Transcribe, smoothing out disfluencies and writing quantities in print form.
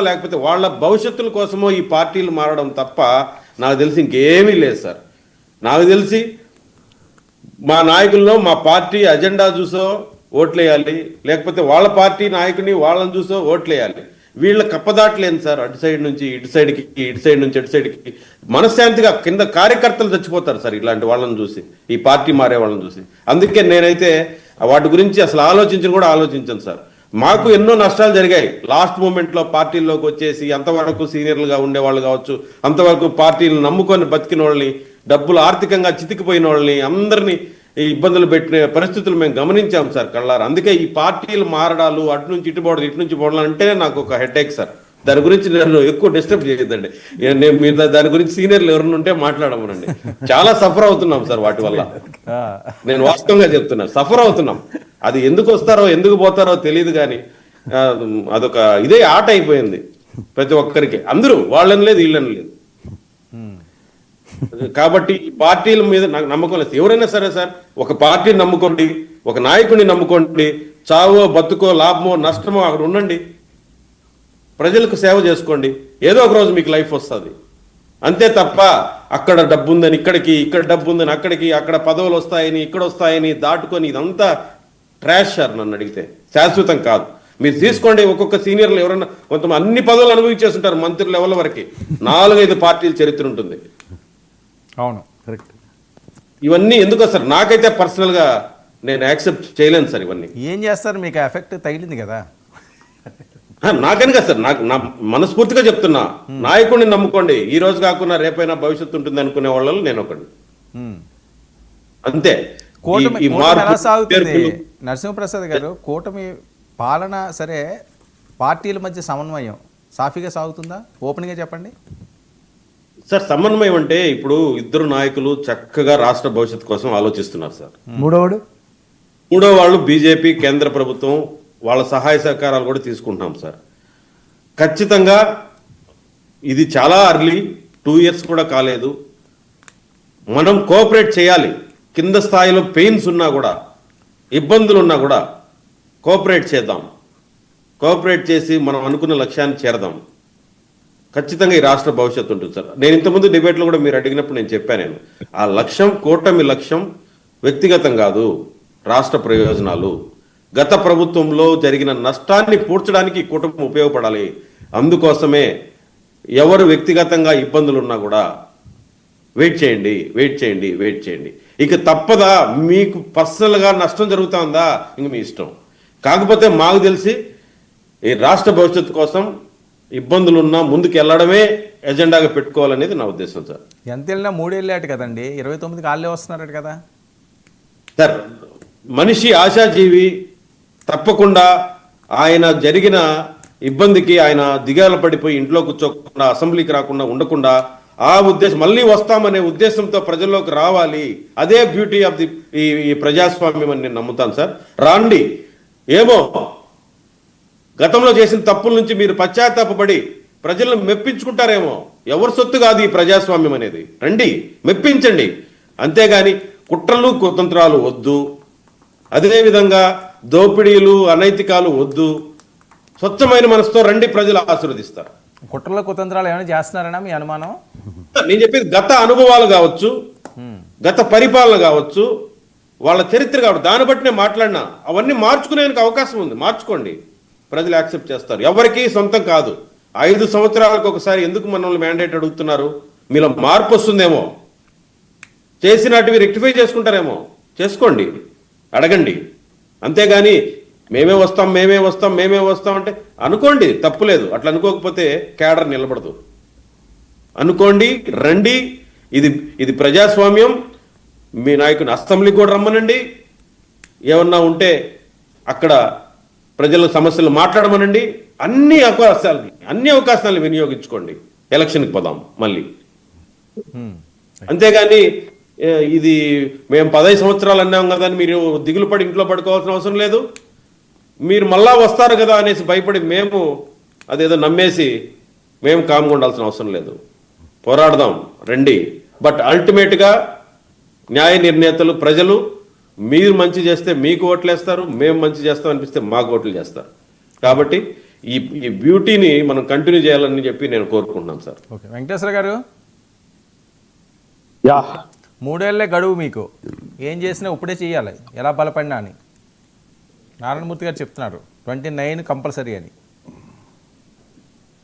లేకపోతే వాళ్ళ భవిష్యత్తుల కోసమో ఈ పార్టీలు మారడం తప్ప నాకు తెలిసి ఇంకేమీ లేదు సార్. నాకు తెలిసి మా నాయకుల్లో మా పార్టీ అజెండా చూసో ఓట్లేయాలి, లేకపోతే వాళ్ళ పార్టీ నాయకుని వాళ్ళని చూసో ఓట్లేయాలి. వీళ్ళ కప్పదాట్లేదు సార్. అటు సైడ్ నుంచి ఇటు సైడ్కి, ఇటు సైడ్ నుంచి అటు సైడ్కి మనశ్శాంతిగా కింద కార్యకర్తలు చచ్చిపోతారు సార్ ఇలాంటి వాళ్ళని చూసి, ఈ పార్టీ మారే వాళ్ళని చూసి. అందుకే నేనైతే వాటి గురించి అసలు ఆలోచించను సార్. మాకు ఎన్నో నష్టాలు జరిగాయి లాస్ట్ మూమెంట్లో. పార్టీల్లోకి వచ్చేసి అంతవరకు సీనియర్లుగా ఉండేవాళ్ళు కావచ్చు, అంతవరకు పార్టీలను నమ్ముకొని బతికిన వాళ్ళని, డబ్బులు ఆర్థికంగా చితికిపోయిన వాళ్ళని, అందరినీ ఈ ఇబ్బందులు పెట్టిన పరిస్థితులు మేము గమనించాం సార్ కళ్ళారు. అందుకే ఈ పార్టీలు మారడాలు, అటు నుంచి ఇటు పోవడం, ఇటు నుంచి పోవడం అంటేనే నాకు ఒక హెడేక్ సార్. దాని గురించి నేను ఎక్కువ డిస్టర్బ్ చేయొద్దండి. నేను మీరు దాని గురించి సీనియర్లు ఎవరైనా ఉంటే మాట్లాడమనండి. చాలా సఫర్ అవుతున్నాం సార్ వాటి వల్ల. నేను వాస్తవంగా చెప్తున్నా, సఫర్ అవుతున్నాం. అది ఎందుకు వస్తారో ఎందుకు పోతారో తెలియదు కానీ అదొక ఇదే ఆట అయిపోయింది ప్రతి ఒక్కరికి. అందరూ వాళ్ళని లేదు వీళ్ళని లేదు. కాబట్టి ఈ పార్టీల మీద నాకు నమ్మకం లేదు. ఎవరైనా సరే సార్, ఒక పార్టీని నమ్ముకోండి, ఒక నాయకుడిని నమ్ముకోండి. చావో బతుకో, లాభమో నష్టమో అక్కడ ఉండండి, ప్రజలకు సేవ చేసుకోండి. ఏదో ఒక రోజు మీకు లైఫ్ వస్తుంది. అంతే తప్ప అక్కడ డబ్బు ఉందని ఇక్కడికి, ఇక్కడ డబ్బు ఉందని అక్కడికి, అక్కడ పదవులు వస్తాయని ఇక్కడ వస్తాయని దాటుకొని ఇదంతా ట్రాష్ సార్. నన్ను అడిగితే శాశ్వతం కాదు. మీరు తీసుకోండి, ఒక్కొక్క సీనియర్లు ఎవరైనా కొంతమంది అన్ని పదవులు అనుభవించేస్తుంటారు, మంత్రి లెవెల్ వరకు 4-5 పార్టీల చరిత్ర ఉంటుంది. అవును, కరెక్ట్. ఇవన్నీ ఎందుకు సార్? నాకైతే పర్సనల్గా నేను యాక్సెప్ట్ చేయలేను సార్ ఇవన్నీ. ఏం చేస్తారు, మీకు ఎఫెక్ట్ తగిలింది కదా. నాకని కదా సార్, నాకు నా మనస్ఫూర్తిగా చెప్తున్నా, నాయకుడిని నమ్ముకోండి. ఈ రోజు కాకుండా రేపైనా భవిష్యత్తు ఉంటుంది అనుకునే వాళ్ళు నేను ఒకటి. అంతే. కూటమి ఎలా సాగుతుంది నరసింహప్రసాద్ గారు? కూటమి పాలన సరే, పార్టీల మధ్య సమన్వయం సాఫీగా సాగుతుందా? ఓపెన్గా చెప్పండి సార్. సమన్వయం అంటే ఇప్పుడు ఇద్దరు నాయకులు చక్కగా రాష్ట్ర భవిష్యత్తు కోసం ఆలోచిస్తున్నారు సార్. మూడో వాళ్ళు బీజేపీ, కేంద్ర ప్రభుత్వం, వాళ్ళ సహాయ సహకారాలు కూడా తీసుకుంటున్నాం సార్. ఖచ్చితంగా ఇది చాలా అర్లీ, 2 years కూడా కాలేదు. మనం కోఆపరేట్ చేయాలి. కింద స్థాయిలో పెయిన్స్ ఉన్నా కూడా, ఇబ్బందులు ఉన్నా కూడా కోఆపరేట్ చేద్దాం. కోఆపరేట్ చేసి మనం అనుకున్న లక్ష్యాన్ని చేరదాం. ఖచ్చితంగా ఈ రాష్ట్ర భవిష్యత్తు ఉంటుంది సార్. నేను ఇంతకుముందు డిబేట్లో కూడా మీరు అడిగినప్పుడు నేను చెప్పాను, నేను ఆ లక్ష్యం, కూటమి లక్ష్యం వ్యక్తిగతం కాదు, రాష్ట్ర ప్రయోజనాలు. గత ప్రభుత్వంలో జరిగిన నష్టాన్ని పూడ్చడానికి కూటమి ఉపయోగపడాలి. అందుకోసమే ఎవరు వ్యక్తిగతంగా ఇబ్బందులు ఉన్నా కూడా వెయిట్ చేయండి. ఇక తప్పదా? మీకు పర్సనల్గా నష్టం జరుగుతుందా ఇంక మీ ఇష్టం. కాకపోతే మాకు తెలిసి ఈ రాష్ట్ర భవిష్యత్తు కోసం ఇబ్బందులున్నా ముందుకు వెళ్ళడమే ఎజెండాగా పెట్టుకోవాలనేది నా ఉద్దేశం సార్. ఎంత వెళ్ళినా 3 ఏళ్ళేట కదండి, 29కి వాళ్ళే వస్తున్నారట కదా సార్. మనిషి ఆశాజీవి. తప్పకుండా ఆయన జరిగిన ఇబ్బందికి ఆయన దిగాల పడిపోయి ఇంట్లో కూర్చోకుండా, అసెంబ్లీకి రాకుండా ఉండకుండా, ఆ ఉద్దేశం మళ్ళీ వస్తామనే ఉద్దేశంతో ప్రజల్లోకి రావాలి. అదే బ్యూటీ ఆఫ్ ఈ ప్రజాస్వామ్యం అని నేను నమ్ముతాను సార్. రాండి. ఏమో గతంలో చేసిన తప్పుల నుంచి మీరు పశ్చాత్తాపడి ప్రజలను మెప్పించుకుంటారేమో. ఎవరి సొత్తు కాదు ఈ ప్రజాస్వామ్యం అనేది. రండి, మెప్పించండి. అంతేగాని కుట్రలు కుతంత్రాలు వద్దు. అదేవిధంగా దోపిడీలు, అనైతికాలు వద్దు. స్వచ్ఛమైన మనసుతో రండి, ప్రజలు ఆశీర్వదిస్తారు. కుట్రలు కుతంత్రాలు ఏమైనా చేస్తున్నారనా మీ అనుమానం? నేను చెప్పేది గత అనుభవాలు కావచ్చు, గత పరిపాలన కావచ్చు, వాళ్ళ చరిత్ర కావచ్చు, దాన్ని బట్టి నేను మాట్లాడినా. అవన్నీ మార్చుకునేందుకు అవకాశం ఉంది. మార్చుకోండి, ప్రజలు యాక్సెప్ట్ చేస్తారు. ఎవరికి సొంతం కాదు. 5 సంవత్సరాలకు ఒకసారి ఎందుకు మనల్ని మ్యాండేట్ అడుగుతున్నారు? మీలో మార్పు వస్తుందేమో, చేసినట్టువి రెక్టిఫై చేసుకుంటారేమో. చేసుకోండి, అడగండి. అంతేగాని మేమే వస్తాం అంటే అనుకోండి, తప్పులేదు. అట్లా అనుకోకపోతే క్యాడర్ నిలబడదు. అనుకోండి, రండి. ఇది ప్రజాస్వామ్యం. మీ నాయకుని అసెంబ్లీకి కూడా రమ్మనండి. ఏమన్నా ఉంటే అక్కడ ప్రజల సమస్యలు మాట్లాడమనండి. అన్ని అవకాశాలను వినియోగించుకోండి. ఎలక్షన్కి పోదాం మళ్ళీ. అంతేగాని ఇది మేము 15 సంవత్సరాలు అన్నాం కదా అని మీరు దిగులు పడి ఇంట్లో పడుకోవాల్సిన అవసరం లేదు. మీరు మళ్ళా వస్తారు కదా అనేసి భయపడి మేము అదేదో నమ్మేసి మేము కామ్గా ఉండాల్సిన అవసరం లేదు. పోరాడదాం, రండి. బట్ అల్టిమేట్గా న్యాయ నిర్ణేతలు ప్రజలు, మీరు మంచి చేస్తే మీకు ఓట్లు వేస్తారు, మేము మంచి చేస్తాం అనిపిస్తే మాకు ఓట్లు చేస్తారు. కాబట్టి ఈ ఈ బ్యూటీని మనం కంటిన్యూ చేయాలని చెప్పి నేను కోరుకుంటున్నాను సార్. ఓకే వెంకటేశ్వర గారు, యా 3 ఏళ్లే గడువు మీకు, ఏం చేసినా ఇప్పుడే చేయాలి ఎలా బలపడినా అని నారాయణమూర్తి గారు చెప్తున్నారు. 29 కంపల్సరీ అని.